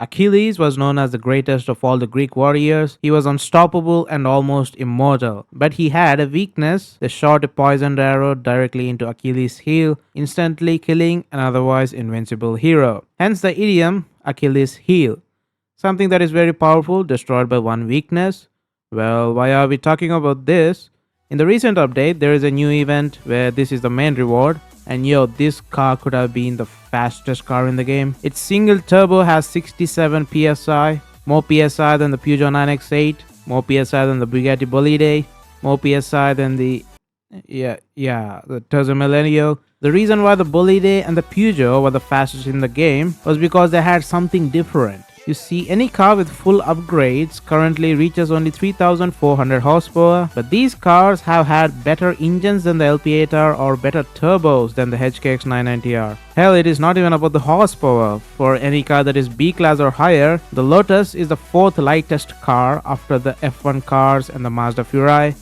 Achilles was known as the greatest of all the Greek warriors. He was unstoppable and almost immortal. But he had a weakness. They shot a poisoned arrow directly into Achilles' heel, instantly killing an otherwise invincible hero. Hence the idiom Achilles' heel. Something that is very powerful, destroyed by one weakness. Well, why are we talking about this? In the recent update, there is a new event where this is the main reward. And yo, this car could have been the fastest car in the game. Its single turbo has 67 psi, more psi than the Peugeot 9X8, more psi than the Bugatti Bolide, more psi than the the Terzo Millennio. The reason why the Bolide and the Peugeot were the fastest in the game was because they had something different. You see, any car with full upgrades currently reaches only 3400 horsepower, but these cars have had better engines than the LP8R or better turbos than the HKX 990R. Hell, it is not even about the horsepower. For any car that is B-class or higher, the Lotus is the fourth lightest car after the F1 cars and the Mazda Furai.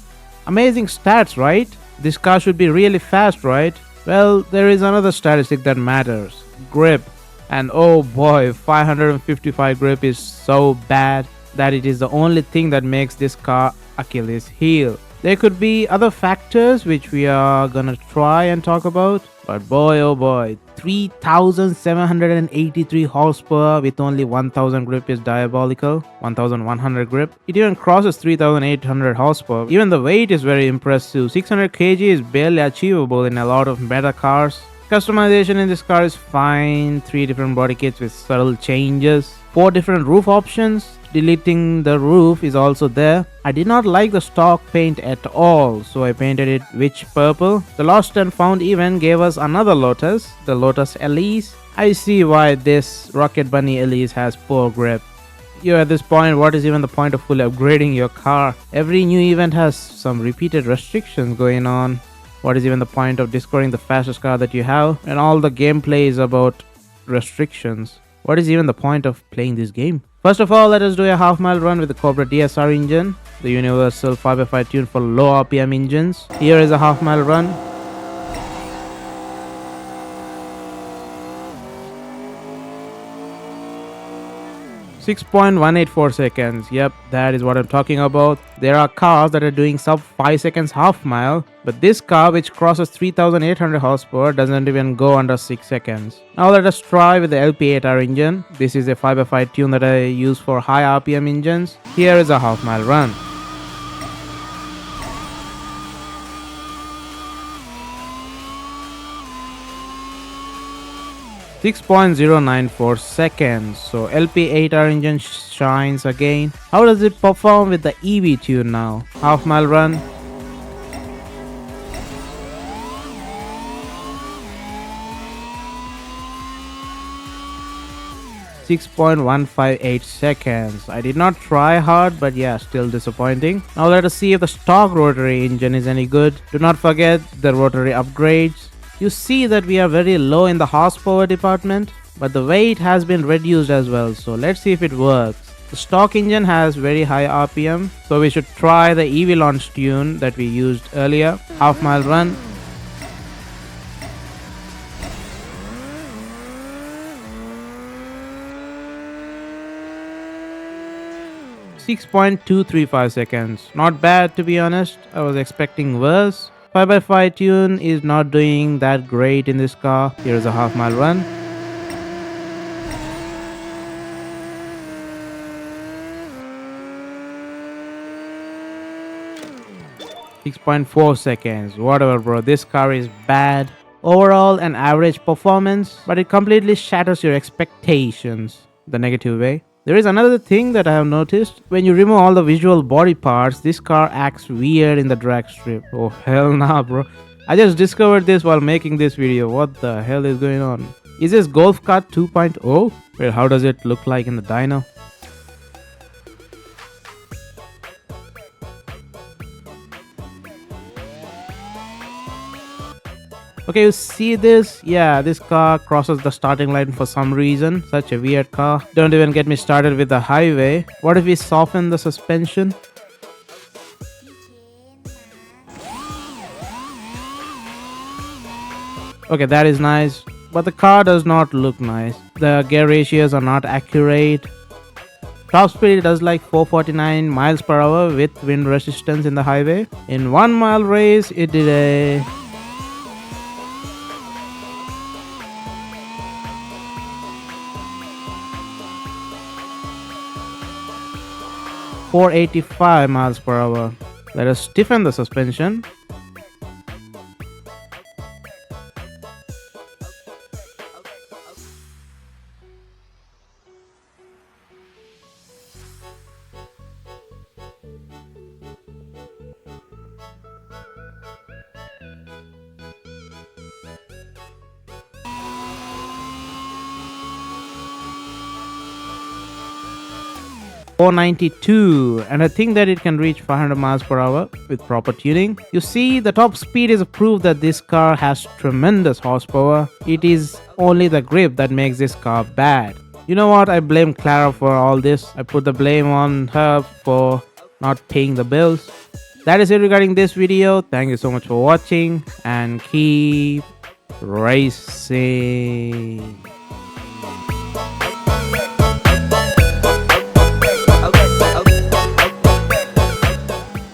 Amazing stats, right? This car should be really fast, right? Well, there is another statistic that matters. Grip. And oh boy, 555 grip is so bad that it is the only thing that makes this car Achilles' heel. There could be other factors which we are gonna try and talk about, but boy oh boy, 3783 horsepower with only 1000 grip is diabolical. 1100 grip. It even crosses 3800 horsepower. Even the weight is very impressive. 600 kg is barely achievable in a lot of better cars. Customization in this car is fine, 3 different body kits with subtle changes, 4 different roof options, deleting the roof is also there. I did not like the stock paint at all, so I painted it witch purple. The lost and found event gave us another Lotus, the Lotus Elise. I see why this Rocket Bunny Elise has poor grip. At this point, what is even the point of fully upgrading your car? Every new event has some repeated restrictions going on. What is even the point of discovering the fastest car that you have? And all the gameplay is about restrictions. What is even the point of playing this game? First of all, let us do a half-mile run with the Cobra DSR engine, the universal 5x5 tune for low RPM engines. Here is a half-mile run. 6.184 seconds. Yep, that is what I'm talking about. There are cars that are doing sub 5 seconds half mile, but this car, which crosses 3800 horsepower, doesn't even go under 6 seconds. Now let us try with the LP8R engine. This is a 5x5 tune that I use for high RPM engines. Here is a half mile run. 6.094 seconds. So LP8R engine shines again. How does it perform with the EV tune now? Half mile run. 6.158 seconds. I did not try hard, but yeah, still disappointing. Now let us see if the stock rotary engine is any good. Do not forget the rotary upgrades. You see that we are very low in the horsepower department, but the weight has been reduced as well, so let's see if it works. The stock engine has very high RPM, so we should try the EV launch tune that we used earlier. Half mile run. 6.235 seconds. Not bad, to be honest. I was expecting worse. 5x5 tune is not doing that great in this car. Here is a half mile run. 6.4 seconds. Whatever, bro. This car is bad. Overall, an average performance, but it completely shatters your expectations. The negative way. There is another thing that I have noticed. When you remove all the visual body parts, this car acts weird in the drag strip. Oh hell nah, bro. I just discovered this while making this video. What the hell is going on? Is this Golf Kart 2.0? Wait, how does it look like in the dyno? Okay, you see this? Yeah, this car crosses the starting line for some reason. Such a weird car. Don't even get me started with the highway. What if we soften the suspension? Okay, that is nice. but the car does not look nice. The gear ratios are not accurate. Top speed does like 449 miles per hour with wind resistance in the highway. In 1 mile race, it did a 485 miles per hour. Let us stiffen the suspension. .492, and I think that it can reach 500 miles per hour with proper tuning. You see, the top speed is a proof that this car has tremendous horsepower. It is only the grip that makes this car bad. You know what? I blame Clara for all this. I put the blame on her for not paying the bills. That is it regarding this video. Thank you so much for watching and keep racing.